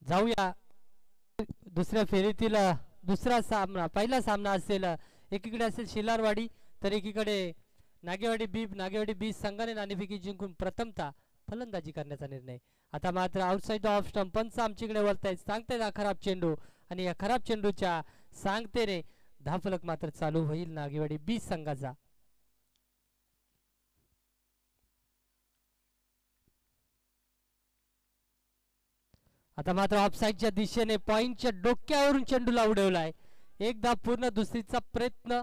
जाऊया दुसऱ्या फेरीतील दुसरा सामना. पहिला सामना असेल, एकीकडे असेल शिलारवाडी तर एकीकडे नागेवाडी बी संघाने नाणेफेकी जिंकून प्रथमतः फलंदाजी करण्याचा निर्णय. आता मात्र आउटसाइड ऑफ स्टंप पंच आमच्याकडे वळतायत, सांगतायत हा खराब चेंडू आणि या खराब चेंडूच्या सांगतेने धावफलक मात्र चालू होईल नागेवाडी बी संघाचा. आता मात्र ऑफसाईडच्या दिशेने पॉइंटच्या डोक्यावरून चेंडूला उडवलाय. एकदा पूर्ण, दुसरीचा प्रयत्न,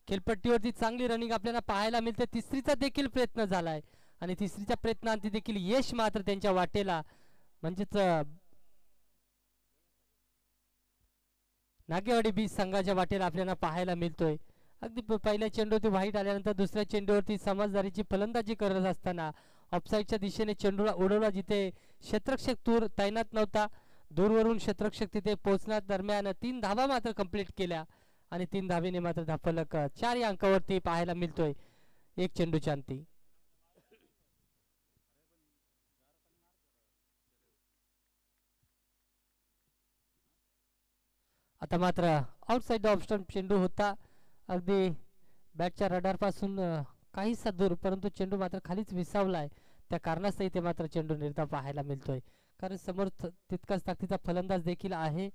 खेळपट्टीवरती चांगली रनिंग आपल्याला पाहायला मिळते. तिसरीचा देखील प्रयत्न झालाय आणि तिसरीच्या प्रयत्नांती देखील यश मात्र त्यांच्या वाटेला म्हणजेच नागेवाडी बी संघाच्या वाटेला आपल्याला पाहायला मिळतोय. अगदी पहिल्या चेंडूवरती व्हाईट आल्यानंतर दुसऱ्या चेंडूवरती समजदारीची फलंदाजी करत असताना ऑफसाईडच्या दिशेने चेंडूला उडवला, जिथे क्षेत्ररक्षक दूर तैनात नव्हता. दूरवरून क्षेत्ररक्षक तिथे पोहोचण्या दरम्यान 3 धावा मात्र कंप्लीट केल्या आणि 3 धावेने मात्र धावफलक 4 या अंकावरती पाहायला मिळतोय एक चेंडूच्या अंती. आता मात्र आउटसाइड ऑफ स्टंप चेंडू होता, अगदी बॅटच्या रडारपासून काहीसा दूर, परंतु चेंडू मात्र खालीच विसावलाय. त्या कारणास्तव इथे मात्र चेंडू निर्धाव पाहायला मिळतोय, कारण समोर तितकाच ताकदीचा फलंदाज देखील आहे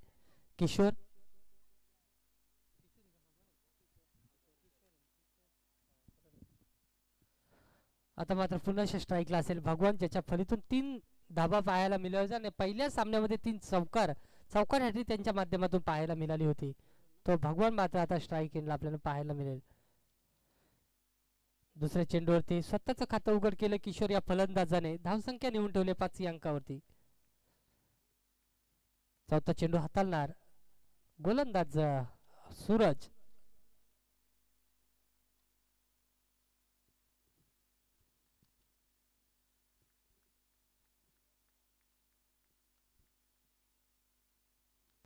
किशोर. आता मात्र पुन्हा स्ट्राईकला असेल भगवान, ज्याच्या फलीतून 3 धाबा पाहायला मिळाल्या आणि पहिल्या सामन्यामध्ये 3 चौकार हॅट्रिक त्यांच्या माध्यमातून पाहायला मिळाली होती. तो भगवान मात्र आता स्ट्राईक एंडला आपल्याला पाहायला मिळेल. दुसऱ्या चेंडूवरती स्वतःचं खातं उघड केलं किशोर या फलंदाजाने, धावसंख्या नेऊन ठेवले 5 अंकावरती. चौथा चेंडू हाताळणार गोलंदाज सूरज.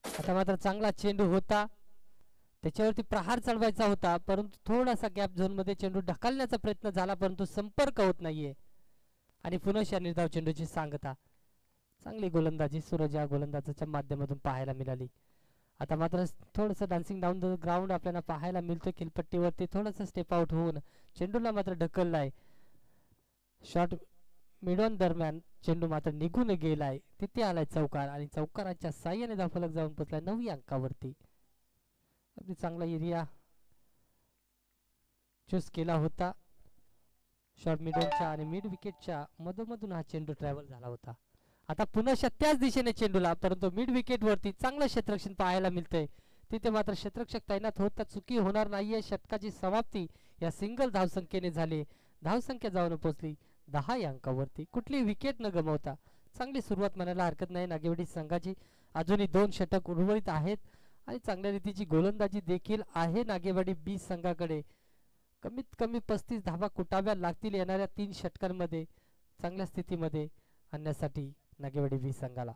आता मात्र चांगला चेंडू होता, त्याच्यावरती प्रहार चढवायचा होता, परंतु थोडासा गॅप झोन मध्ये चेंडू ढकलण्याचा प्रयत्न झाला, परंतु संपर्क होत नाहीये आणि पुन्हा निर्धाव चेंडूची सांगता. चांगली गोलंदाजी सूरज या गोलंदाजाच्या माध्यमातून पाहायला मिळाली. आता मात्र थोडंसं डान्सिंग डाऊन द ग्राउंड आपल्याला पाहायला मिळतं. खेळपट्टीवरती थोडंसं स्टेप आउट होऊन चेंडूला मात्र ढकललाय. शॉर्ट मिडॉन दरम्यान चेंडू मात्र निघून गेलाय, तिथे आलाय चौकार आणि चौकाराच्या साह्याने धावफलक जाऊन पोचलाय 9 अंकावरती. अगदी चांगला एरिया चूज केला होता. शॉर्ट मिडॉनच्या आणि मिड विकेटच्या मधोमधून हा चेंडू ट्रॅव्हल झाला होता. आता पुन्हा त्याच दिशेने चेंडूला, परंतु मिड विकेट वरती चांगलं क्षेत्ररक्षण पाहायला मिळतंय. तिथे मात्र क्षेत्ररक्षक तैनात होता, चुकी होणार नाहीये. षटकाची समाप्ती या सिंगल धावसंख्येने झाली. धावसंख्या जाऊन पोहोचली 10 या अंकावरती. कुठली विकेट न गमावता चांगली सुरुवात म्हणायला हरकत नाही नागेवाडी संघाची. अजूनही 2 षटक उर्वरित आहेत आणि चांगल्या रीतीची गोलंदाजी देखील आहे नागेवाडी बी संघाकडे. कमीत कमी 35 धावा कुटाव्या लागतील येणाऱ्या 3 षटकांमध्ये चांगल्या स्थितीमध्ये आणण्यासाठी नागेवाडी बी संघाला.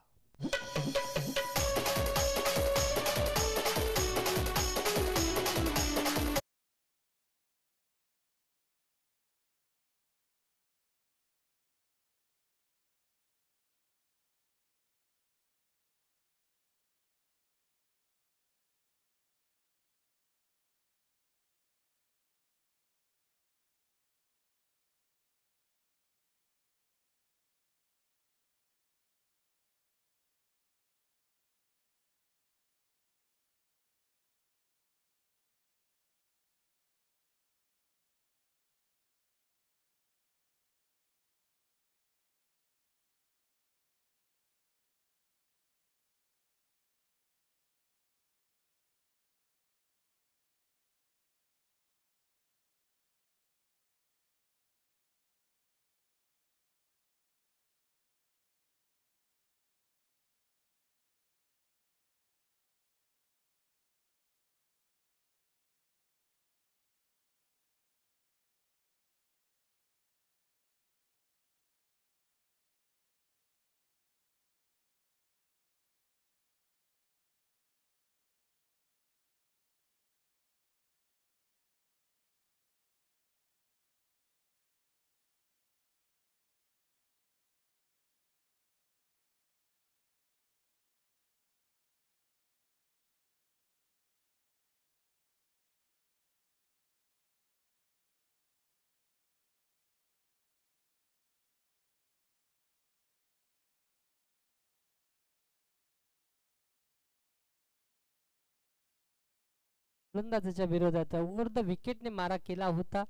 फलंदाजाच्या विरोधात ओव्हर द विकेटने मारा केला होता.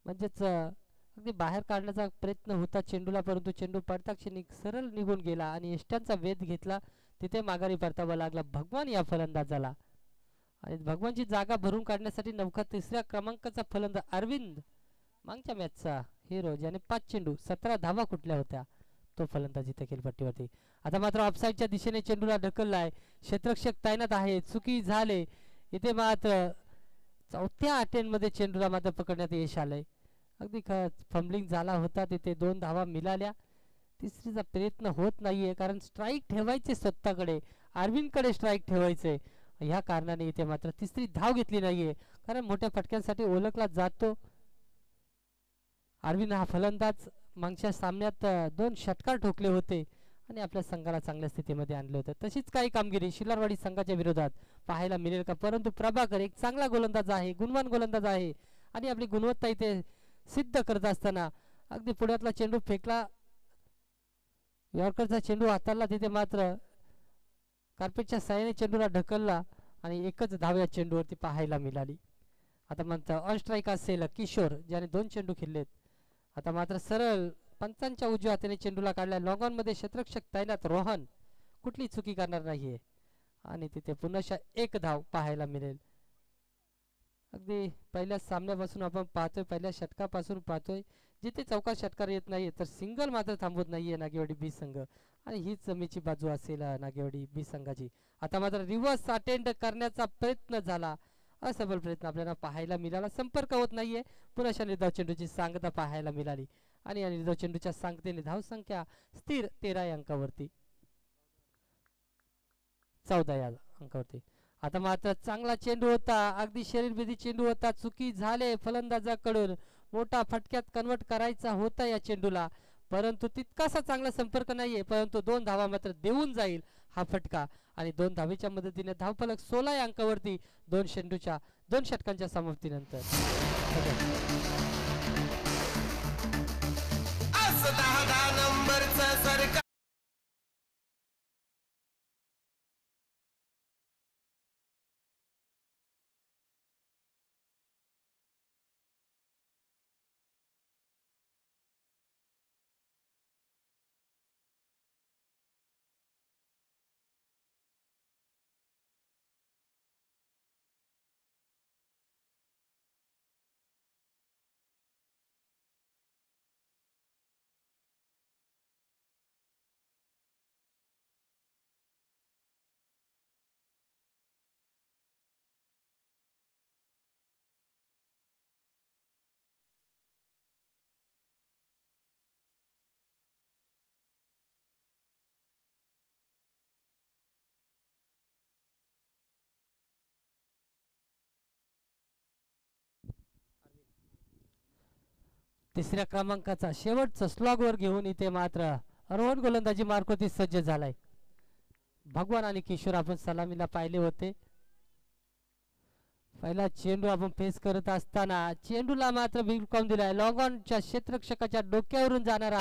म्हणजेच अगदी बाहेर काढण्याचा प्रयत्न होता चेंडूला, परंतु चेंडू पडता क्षणी सरळ निघून गेला आणि यष्ट्यांचा वेध घेतला. तिथे माघारी परतावा लागला भगवान या फलंदाजाला. आणि भगवानची जागा भरून काढण्यासाठी नवखा तिसऱ्या क्रमांकाचा फलंदाज अरविंद, मागच्या मॅचचा हिरो, ज्याने 5 चेंडू 17 धावा कुठल्या होत्या, तो फलंदाज इथे खेळपट्टीवरती. आता मात्र ऑफसाईडच्या दिशेने चेंडूला ढकललाय. क्षेत्ररक्षक तैनात आहे. चुकी झाले इथे. मात्र चौथ्या अटेम्प्टमध्ये चेंडूला मात्र पकडण्यात यश आलंय. अगदी फंबलिंग झाला होता तिथे. 2 धावा मिळाल्या. तिसरीचा प्रयत्न होत नाहीये कारण स्ट्राईक ठेवायचे स्वतःकडे, अरविंदकडे स्ट्राईक ठेवायचे. ह्या कारणाने इथे मात्र तिसरी धाव घेतली नाहीये कारण मोठ्या फटक्यांसाठी ओळखला जातो. अरविंद हा फलंदाज मागच्या सामन्यात 2 षटकार ठोकले होते आणि आपल्या संघाला चांगल्या स्थितीमध्ये आणले होते. तशीच काही कामगिरी शिलारवाडी संघाच्या विरोधात पाहायला मिळेल का? परंतु प्रभाकर एक चांगला गोलंदाज आहे, गुणवान गोलंदाज आहे आणि आपली गुणवत्ता इथे सिद्ध करत असताना अगदी पुढ्यातला चेंडू फेकला, यॉर्करचा चेंडू हाताळला. तिथे मात्र कार्पेटच्या साहाय्याने चेंडूला ढकलला आणि एकच धाव या चेंडूवरती पाहायला मिळाली. आता मात्र ऑन स्ट्राईक असेल किशोर, ज्याने 2 चेंडू खेळलेत. आता मात्र सरळ पंचांच्या उजव्या हाताने चेंडूला काढला. लॉग ऑन मध्ये क्षेत्ररक्षक तैनात रोहन कुठली चुकी करणार नाहीये आणि तिथे पुन्हा एक धाव पाहायला मिळेल. अगदी पहिल्या सामन्यापासून आपण पाहतोय, पहिल्या षटकापासून पाहतोय, जिथे चौकार षटकार येत नाहीये तर सिंगल मात्र थांबवत नाहीये नागेवाडी बी संघ आणि हीच जमीची बाजू असेल नागेवाडी बी संघाची. आता मात्र रिव्हर्स अटेंड करण्याचा प्रयत्न झाला, असफल प्रयत्न आपल्याला पाहायला मिळाला. संपर्क होत नाहीये. पुन्हा निर्धाव चेंडूची सांगता पाहायला मिळाली आणि या निर्धाव चेंडूच्या सांगतेने धावसंख्या स्थिर 13 या अंकावरती, 14 या अंकावरती. आता मात्र चांगला चेंडू होता, अगदी शरीरभेदी चेंडू होता. चुकी झाले फलंदाजाकडून. मोठा फटक्यात कन्वर्ट करायचा होता या चेंडूला, परंतु तितकासा चांगला संपर्क नाहीये. परंतु 2 धावा मात्र देऊन जाईल हा फटका आणि 2 धावेच्या मदतीने धावफलक 16 या अंकावरती 2 षटकांच्या समाप्तीनंतर. तिसऱ्या क्रमांकाचा शेवटचा स्लॉग वर घेऊन इथे मात्र रोहन गोलंदाजी मार्कोती सज्ज झालाय. भगवान आणि किशोर आपण सलामीला पाहिले होते. पहिला चेंडू आपण फेस करत असताना चेंडूला मात्र बिलकावून दिलाय. लॉग ऑनच्या क्षेत्ररक्षकाच्या डोक्यावरून जाणारा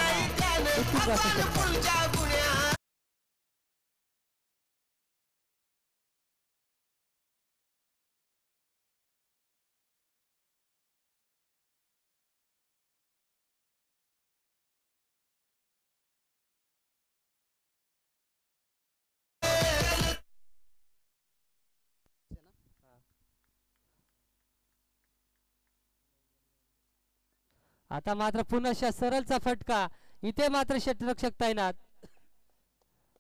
आता मात्र पुन्हा सरळचा फटका. इथे मात्र क्षेत्ररक्षक तैनात.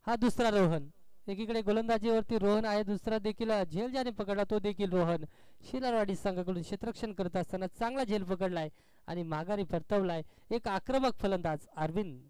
हा दुसरा रोहन. एकीकडे गोलंदाजीवरती रोहन आहे, दुसरा देखील झेल ज्याने पकडला तो देखील रोहन. शिलारवाडी संघाकडून क्षेत्ररक्षण करत असताना चांगला झेल पकडलाय आणि माघारी परतवलाय एक आक्रमक फलंदाज अरविंद.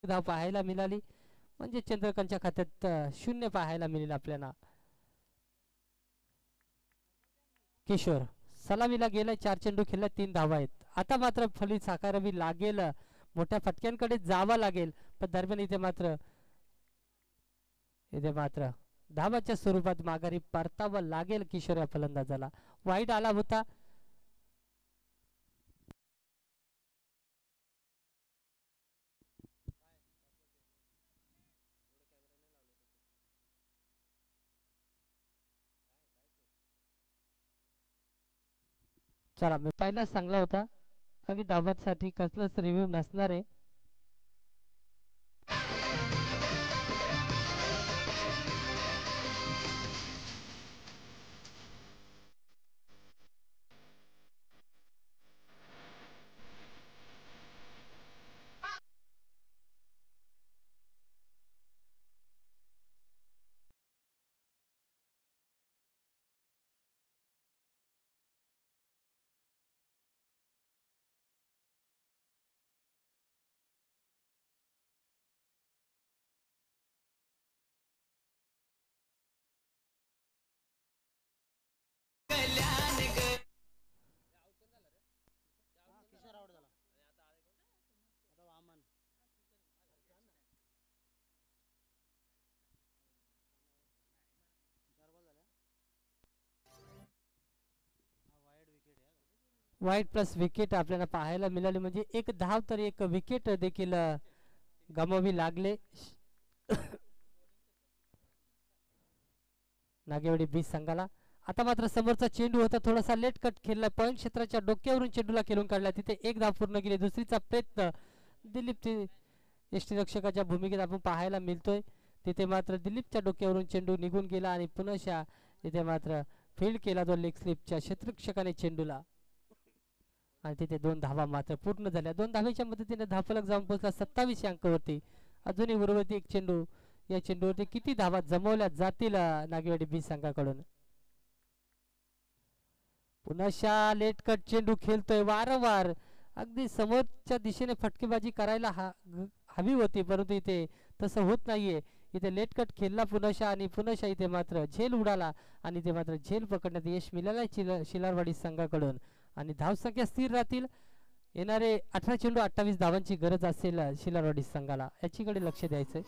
धाव पाहायला मिळाली, म्हणजे चंद्रकांतच्या खात्यात 0 पाहायला मिळेल आपल्याला. किशोर सलामीला गेलाय, 4 चेंडू खेळला, 3 धावा आहेत. आता मात्र फलित साकारावी लागेल, मोठ्या फटक्यांकडे जावं लागेल, पण दरम्यान इथे मात्र धावाच्या स्वरूपात माघारी परतावं लागेल किशोर या फलंदाजाला. वाईट आला होता. चला, मी पहिलाच सांगला होता की धावांसाठी कसलंच रिव्ह्यू नसणार आहे. वाईट प्लस विकेट आपल्याला पाहायला मिळाली, म्हणजे एक धाव तर एक विकेट देखील गमावी लागले नागेवाडी बीच संघाला. आता मात्र समोरचा चेंडू होता, थोडासा लेट कट खेळला, पॉईंट क्षेत्राच्या डोक्यावरून चेंडूला खेळून काढला, तिथे एक धाव पूर्ण केली. दुसरीचा प्रयत्न दिलीप यष्टीरक्षकाच्या भूमिकेत आपण पाहायला मिळतोय. तिथे मात्र दिलीपच्या डोक्यावरून चेंडू निघून गेला आणि पुन्हा तिथे मात्र फील्ड केला तो लेग स्लिपच्या क्षेत्ररक्षकाने चेंडूला, आणि तिथे 2 धावा मात्र पूर्ण झाल्या. 2 धावेच्या मदतीने धावफलक जाऊन पोहोचला 27 अंकावरती. अजूनही उर्वरित एक चेंडू, या चेंडूवरती किती धावा जमवल्या जातील नागेवाडी बीच संघाकडून. पुन्हा लेट कट चेंडू खेळतोय वारंवार, अगदी समोरच्या दिशेने फटकेबाजी करायला हवी होती, परंतु इथे तसं होत नाहीये. इथे लेट कट खेळला पुन्हा, आणि पुन्हा इथे मात्र झेल उडाला, आणि इथे मात्र झेल पकडण्यात यश मिळालं शिलारवाडी संघाकडून, आणि धावसंख्या स्थिर राहतील. येणारे 18 चेंडू 28 धावांची गरज असेल शिलारवाडी संघाला, याचीकडे लक्ष द्यायचंय.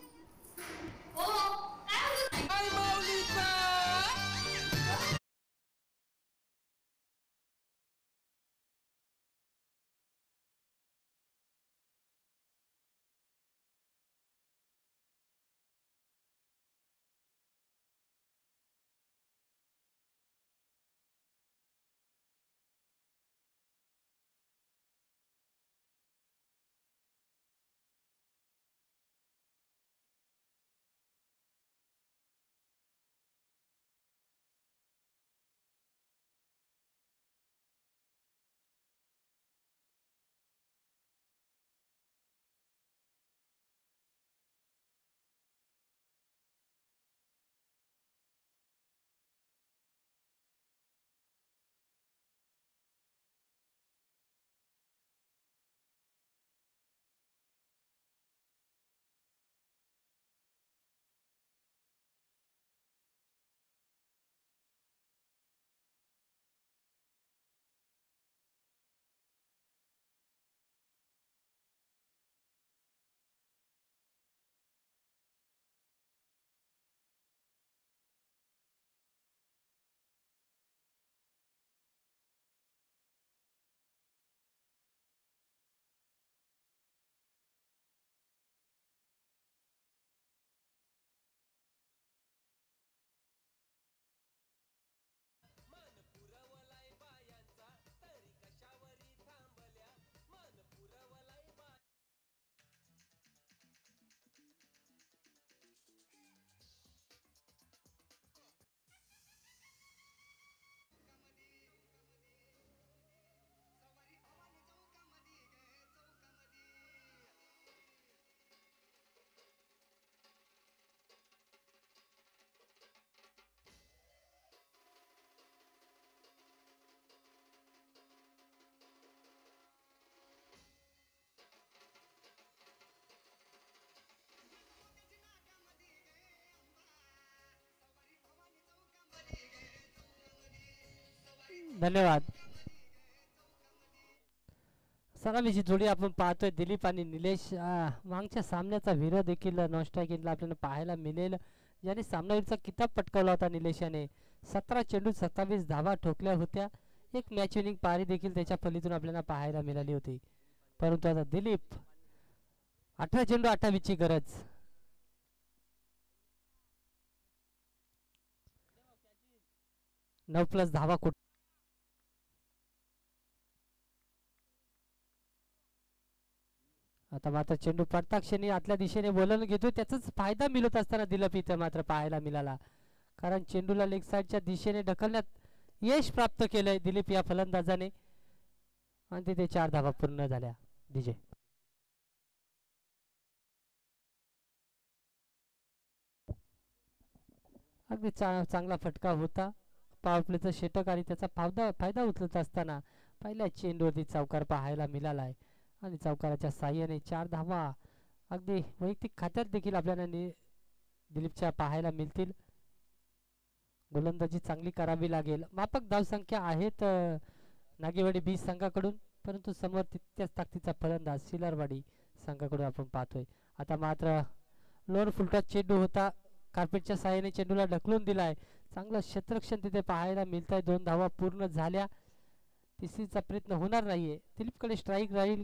धन्यवाद. सलामीची जोडी आपण पाहतोय दिलीप आणि निलेश. मागच्या सामन्याचा विरोध देखील नॉन स्ट्राईक एंडला आपल्याला पाहायला मिळेल, ज्याने सामनावीरचा किताब पटकावला होता. निलेशाने 17 चेंडू 27 धावा ठोकल्या होत्या. एक मॅच विनिंग पारी देखील त्याच्या फलीतून आपल्याला पाहायला मिळाली होती. परंतु आता दिलीप 18 चेंडू 28 ची गरज. नऊ प्लस धावा कुठ. आता मात्र चेंडू पडता क्षणी आतल्या दिशेने वळण घेतो, त्याचाच फायदा मिळत असताना दिलीप इथं मात्र पाहायला मिळाला, कारण चेंडूला लेग साईडच्या दिशेने ढकलण्यात यश प्राप्त केलंय दिलीप या फलंदाजाने आणि तिथे 4 धावा पूर्ण झाल्या. डीजे अगदी चांगला फटका होता. पॉवर प्लेचा षटक आणि त्याचा फायदा उचलत असताना पहिल्या चेंडूवरती चौकार पाहायला मिळालाय आणि चौकाराच्या साह्याने 4 धावा अगदी वैयक्तिक खात्यात देखील आपल्याला दिलीपच्या पाहायला मिळतील. गोलंदाजी चांगली करावी लागेल. माफक धावसंख्या आहेत नागेवाडी बी संघाकडून, परंतु समोर तितक्याच ताकदीचा फलंदाज सिलरवाडी संघाकडून आपण पाहतोय. आता मात्र लोअर फुलटॉस चेंडू होता, कार्पेटच्या साह्याने चेंडूला ढकलून दिलाय. चांगलं क्षेत्ररक्षण तिथे पाहायला मिळत आहे. 2 धावा पूर्ण झाल्या. तिसरीचा प्रयत्न होणार नाहीये. दिलीपकडे स्ट्राईक राहील,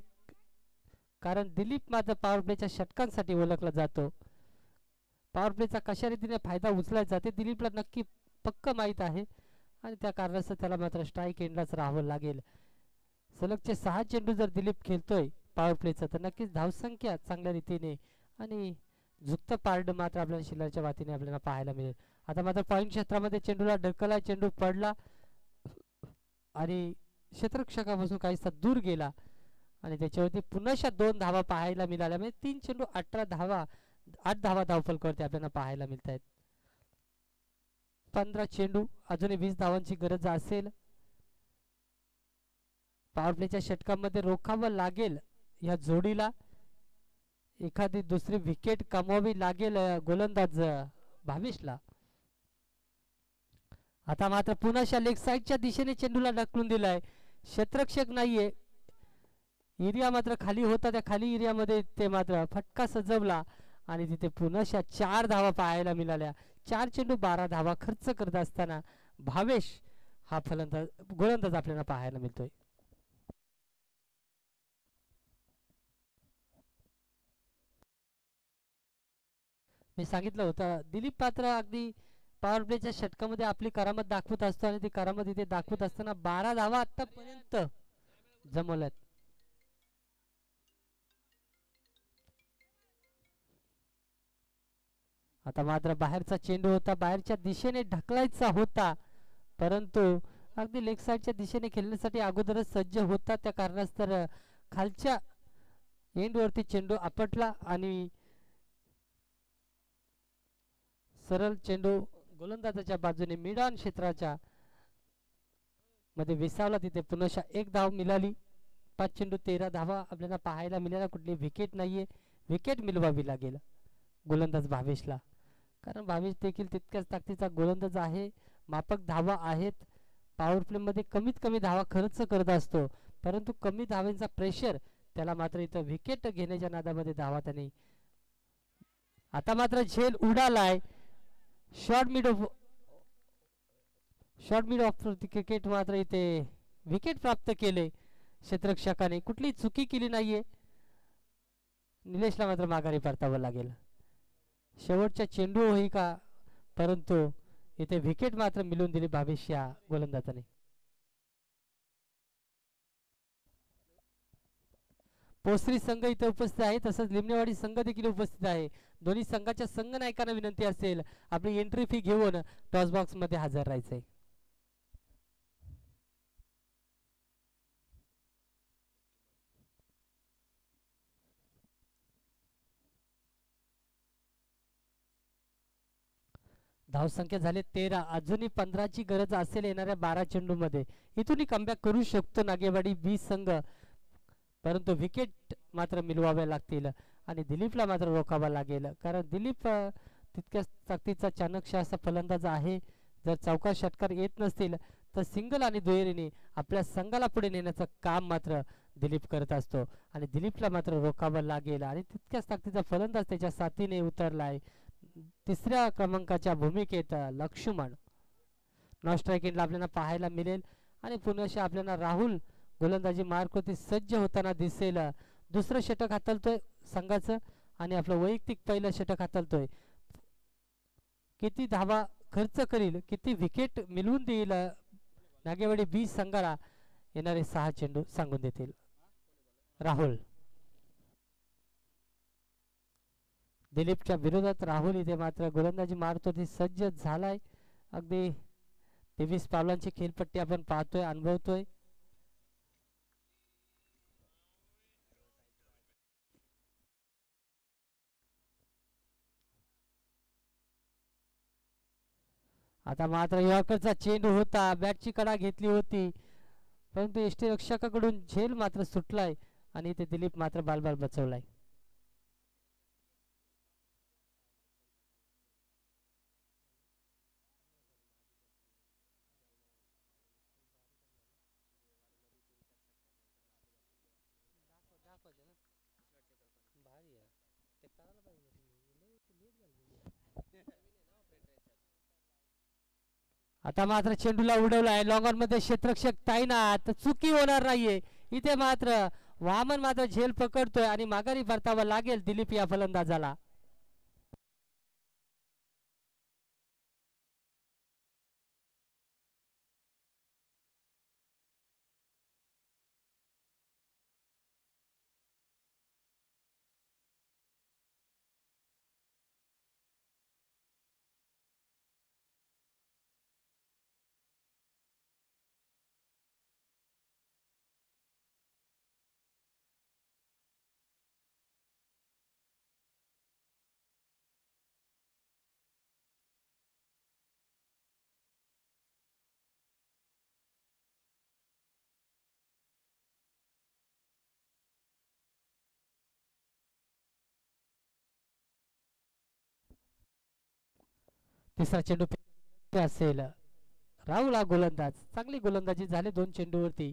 कारण दिलीप मात्र पॉवर प्लेच्या षटकांसाठी ओळखला जातो. पॉवर प्लेचा कशा रीतीने फायदा उचलायचा ते दिलीपला नक्की पक्क माहीत आहे आणि त्या कारणास्तव त्याला मात्र स्ट्राईक एंडलाच राहावं लागेल. सलगचे 6 चेंडू जर दिलीप खेळतोय पॉवर प्लेचा, तर नक्कीच धावसंख्या चांगल्या रीतीने आणि झुकतं पारड मात्र आपल्याला शिल्लरच्या वातीने आपल्याला पाहायला मिळेल. आता मात्र पॉईंट क्षेत्रामध्ये चेंडूला ढकला, चेंडू पडला आणि क्षेत्ररक्षकापासून काहीसा दूर गेला आणि त्याच्यावरती पुन्हा 2 धावा पाहायला मिळाल्या. म्हणजे 3 चेंडू 18 धावा, 8 धावा धावफलकावरती आपल्याला पाहायला मिळत आहेत. 15 चेंडू, अजूनही 20 धावांची गरज असेल. पॉवर प्लेच्या षटकामध्ये रोखावं लागेल या जोडीला. एखादी दुसरी विकेट कमवावी लागेल गोलंदाज भावेशला. आता मात्र पुन्हा लेग साईडच्या दिशेने चेंडूला ढकलून दिलाय. क्षेत्ररक्षक नाहीये, एरिया मात्र खाली होता. त्या खाली एरियामध्ये ते मात्र फटका सजवला आणि तिथे पुन्हा 4 धावा पाहायला मिळाल्या. 4 चेंडू 12 धावा खर्च करत असताना भावेश हा गोलंदाज आपल्याला पाहायला मिळतोय. मी सांगितलं होतं दिलीप पात्र अगदी पॉवर प्लेच्या षटकामध्ये आपली करामत दाखवत असतो आणि ती करामत इथे दाखवत असताना 12 धावा आतापर्यंत जमवल्यात. आता मात्र बाहेरचा चेंडू होता, बाहेरच्या दिशेने ढकलायचा होता, परंतु अगदी लेग साईडच्या दिशेने खेळण्यासाठी अगोदरच सज्ज होता. त्या कारणास्तव खालच्या एंडवरती चेंडू आपटला आणि सरळ चेंडू गोलंदाजाच्या बाजूने मिड ऑन क्षेत्राच्या मध्ये विसावला. तिथे पुन्हा 1 धाव मिळाली. 5 चेंडू 13 धावा आपल्याला पाहायला मिळाल्या. कुठली विकेट नाहीये. विकेट मिळवावी लागेल गोलंदाज भावेशला, कारण भावेश देखील तितक्याच ताकदीचा गोलंदाज आहे. माफक धावा आहेत. पॉवर प्ले मध्ये कमीत कमी धावा खर्च करत असतो, परंतु कमी धावांचा प्रेशर त्याला मात्र इथं विकेट घेण्याच्या नादामध्ये धावा त्याने. आता मात्र झेल उडालाय. शॉर्ट मिड ऑफ क्रिकेट मात्र इथे विकेट प्राप्त केले क्षेत्ररक्षकाने. कुठली चुकी केली नाहीये. निलेशला मात्र माघारी परतावं लागेल. शेवटचा चेंडू होई का, परंतु इथे विकेट मात्र मिळवून दिली भावेश या गोलंदाजाने. पोसरी संघ इथे उपस्थित आहे, तसंच लिमणेवाडी संघ देखील उपस्थित आहे. दोन्ही संघाच्या संघ नायकांना विनंती असेल आपली एंट्री फी घेऊन टॉस बॉक्स मध्ये हजर राहायचंय. धावसंख्या झाले 13, अजूनही 15 ची गरज असेल येणाऱ्या 12 चेंडू मध्ये. इथूनही कमबॅक करू शकतो नागेवाडी बी संघ, परंतु विकेट मात्र मिळवाव्या लागतील आणि दिलीपला मात्र रोखावा लागेल, कारण दिलीप तितक्याच ताकदीचा चाणक्य असा फलंदाज आहे जर चौकार षटकार येत नसतील तर सिंगल आणि दुहेरीने आपल्या संघाला पुढे नेण्याचं काम मात्र दिलीप करत असतो आणि दिलीपला मात्र रोखावं लागेल आणि तितक्याच ताकदीचा फलंदाज त्याच्या साथीने उतरलाय तिसऱ्या क्रमांकाच्या भूमिकेत लक्ष्मण. नॉन स्ट्रायकिंगला आपल्याला पाहायला मिळेल आणि पुन्हा आपल्याला राहुल गोलंदाजी मार्कवरती सज्ज होताना दिसेल. दुसरं षटक हाताळतोय संघाचं आणि आपलं वैयक्तिक पहिलं षटक हाताळतोय. किती धावा खर्च करील किती विकेट मिळवून देईल नागेवाडी बी संघाला येणारे 6 चेंडू सांगून देतील. राहुल दिलीपच्या विरोधात राहुल इथे मात्र गोलंदाजी मारतो सज्ज झालाय. अगदी 23 पावलांची खेळपट्टी आपण पाहतोय अनुभवतोय. आता मात्र यॉर्करचा चेंडू होता बॅटची कडा घेतली होती परंतु यष्टीरक्षकाकडून झेल मात्र सुटलाय आणि इथे दिलीप मात्र बालबाल बचवलाय. आता मात्र चेंडूला उडवलाय लॉंग ऑन मध्ये क्षेत्ररक्षक ताईनात चुकी होणार नाहीये. इथे मात्र वामन मात्र झेल पकडतोय आणि माघारी परतावा लागेल दिलीप या फलंदाजाला. तिसरा चेंडू असेल. राहुल हा गोलंदाज चांगली गोलंदाजी झाली 2 चेंडूवरती.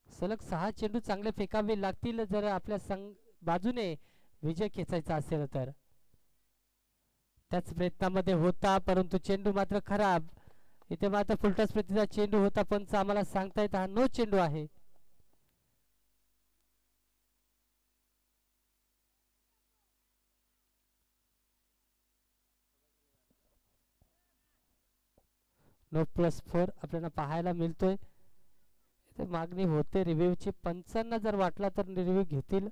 सलग 6 चेंडू चांगले फेकावे लागतील जर आपल्या बाजूने विजय खेचायचा असेल तर. त्याच प्रयत्नामध्ये होता परंतु चेंडू मात्र खराब. इथे मात्र फुलटॉस प्रतीचा चेंडू होता पंच आम्हाला सांगतायत हा नो चेंडू आहे. नो +4 आपल्याला पाहायला मिळतोय. इथे मागणी होते रिव्ह्यूची पंचांना जर वाटला तर रिव्ह्यू घेतील.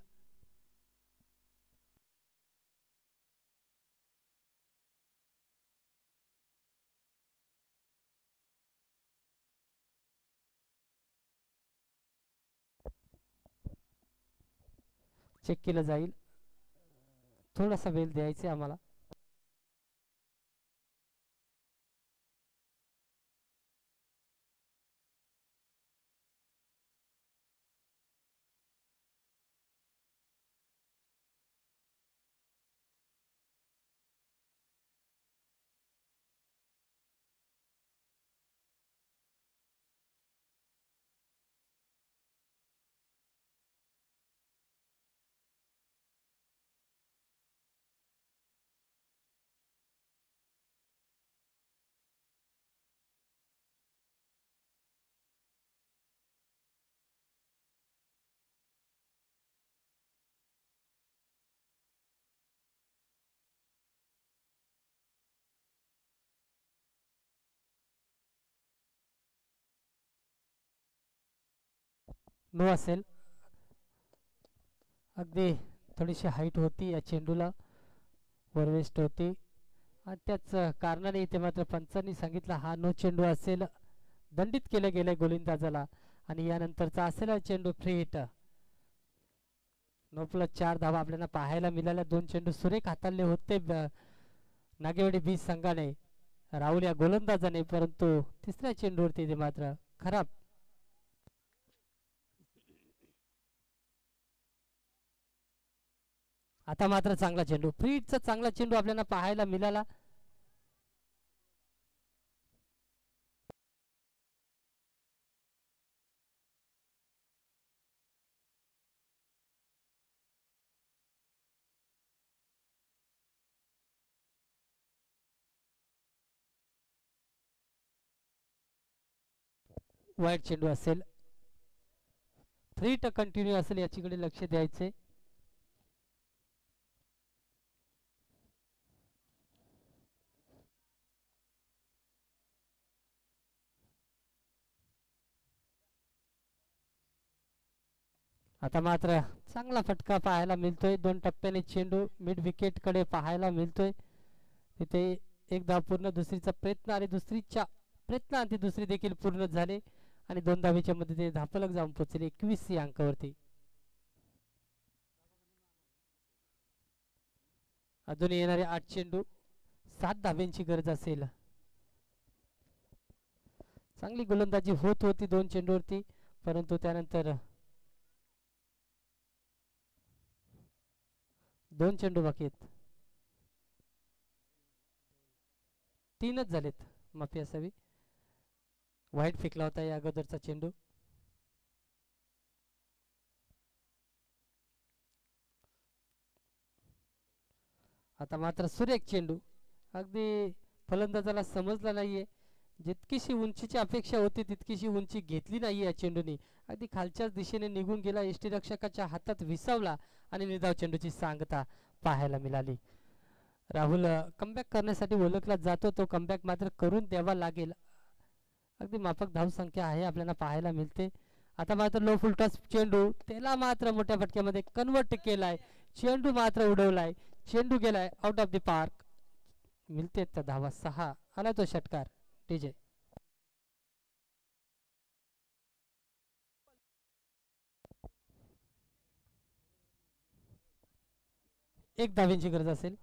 चेक केलं जाईल थोडासा वेळ द्यायचा आम्हाला. नो असेल. अगदी थोडीशी हाईट होती या चेंडूला वरवेस्ट होती आणि त्याच कारणाने इथे मात्र पंचांनी सांगितलं हा नो चेंडू असेल. दंडित केलं गेलंय गोलंदाजाला आणि यानंतरचा असेल चेंडू फ्री हिट. 9+4 धावा आपल्याला पाहायला मिळाल्या. 2 चेंडू सुरेख हाताळले होते नागेवाडी बीज संघाने राहुल या गोलंदाजाने परंतु तिसऱ्या चेंडूवरती इथे मात्र खराब. आता मात्र चांगला चेंडू फ्री हिटचा चांगला चेंडू आपल्याला पाहायला मिळाला. वाईट चेंडू असेल. 3 कंटिन्यू असेल याच्याकडे लक्ष द्यायचे. आता मात्र चांगला फटका पाहायला मिळतोय. 2 टप्प्याने चेंडू मिड विकेट कडे पाहायला मिळतोय. तिथे एक धाव पूर्ण, दुसरीचा प्रयत्न आणि दुसरीच्या प्रयत्नांती दुसरी देखील पूर्ण झाले आणि 2 धावेच्या मध्ये ते धापलक जाऊन पोहोचले 21 या अंकावरती. अजून येणारे 8 चेंडू, 7 धाव्यांची गरज असेल. चांगली गोलंदाजी होत होती 2 चेंडूवरती, परंतु त्यानंतर 2 चेंडू बाकी आहेत. 3च झालेत, माफी असावी. वाईट फेकला होता या अगोदरचा चेंडू. आता मात्र सुरेख चेंडू, अगदी फलंदाजाला समजला नाहीये. जितकीशी उंचीची अपेक्षा होती तितकीशी उंची घेतली नाही या चेंडूने. अगदी खालच्याच दिशेने निघून गेला, यष्टीरक्षकाच्या हातात विसावला आणि निर्धाव चेंडूची सांगता पाहायला मिळाली. राहुल कमबॅक करण्यासाठी ओळखला जातो, तो कमबॅक मात्र करून द्यावा लागेल. अगदी माफक धावसंख्या आहे आपल्याला पाहायला मिळते. आता मात्र लो फुलटॉस चेंडू, त्याला मात्र मोठ्या फटक्यामध्ये कन्वर्ट केलाय. चेंडू मात्र उडवलाय, चेंडू गेलाय आउट ऑफ द पार्क. मिळते त्या धावा 6. आला तो षटकार डीजे. एक धाव्यांची गरज असेल.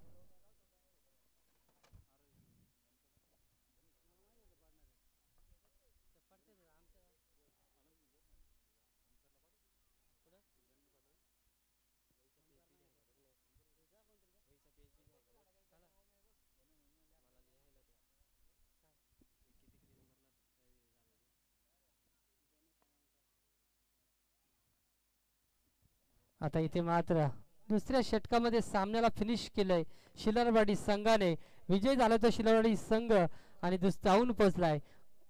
आता इथे मात्र दुसऱ्या षटकामध्ये सामन्याला फिनिश केलंय शिलरवाडी संघाने. विजय झाला तो शिलरवाडी संघ आणि जाऊन पोहोचलाय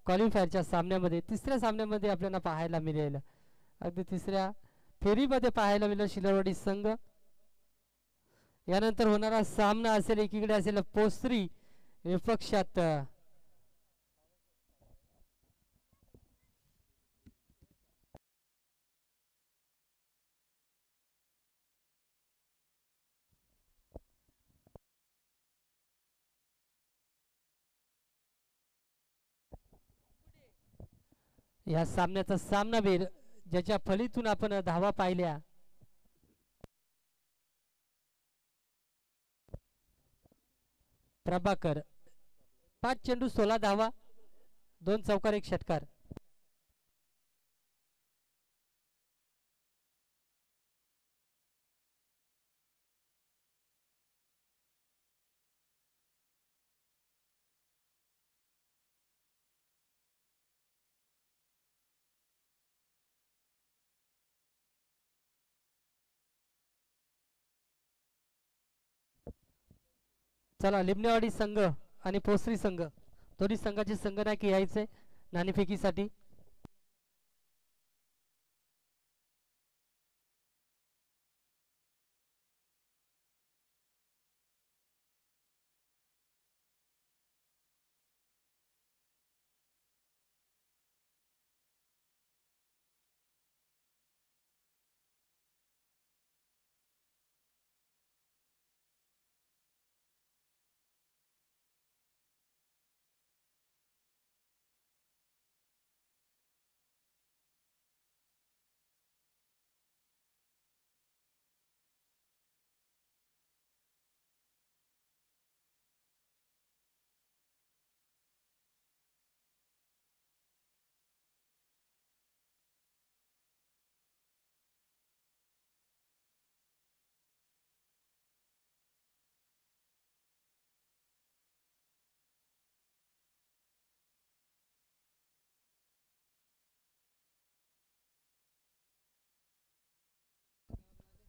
क्वालिफायरच्या सामन्यामध्ये. तिसऱ्या सामन्यामध्ये आपल्याला पाहायला मिळेल, अगदी तिसऱ्या फेरीमध्ये पाहायला मिळेल शिलरवाडी संघ. यानंतर होणारा सामना असेल, एकीकडे असेल पोसरी विपक्षात या सामन्याचा सामनावीर ज्याच्या फलीतून आपण धावा पाहिल्या, प्रभाकर. 5 चेंडू 16 धावा, 2 चौकार 1 षटकार. चला लिमनेवाडी संघ आणि पोसरी संघ दोन्ही संघाचे संघनायक यायचे नाणेफेकीसाठी.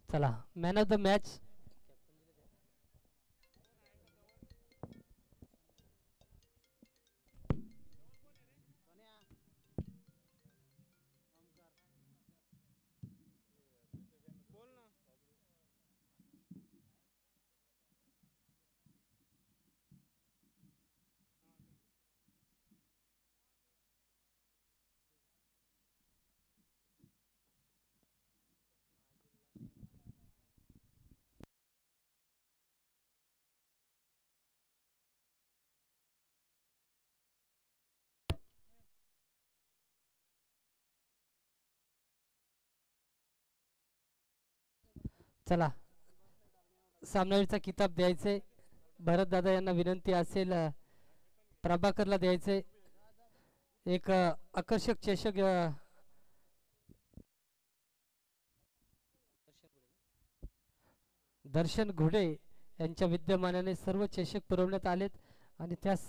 चला मॅन ऑफ द मॅच चला सामनावीरचा किताब द्यायचे भरत दादा यांना विनंती असेल प्रभाकरला द्यायचे एक आकर्षक चषक दर्शन घोडे यांच्या विद्यमानाने सर्व चषक पुरवण्यात आलेत आणि त्या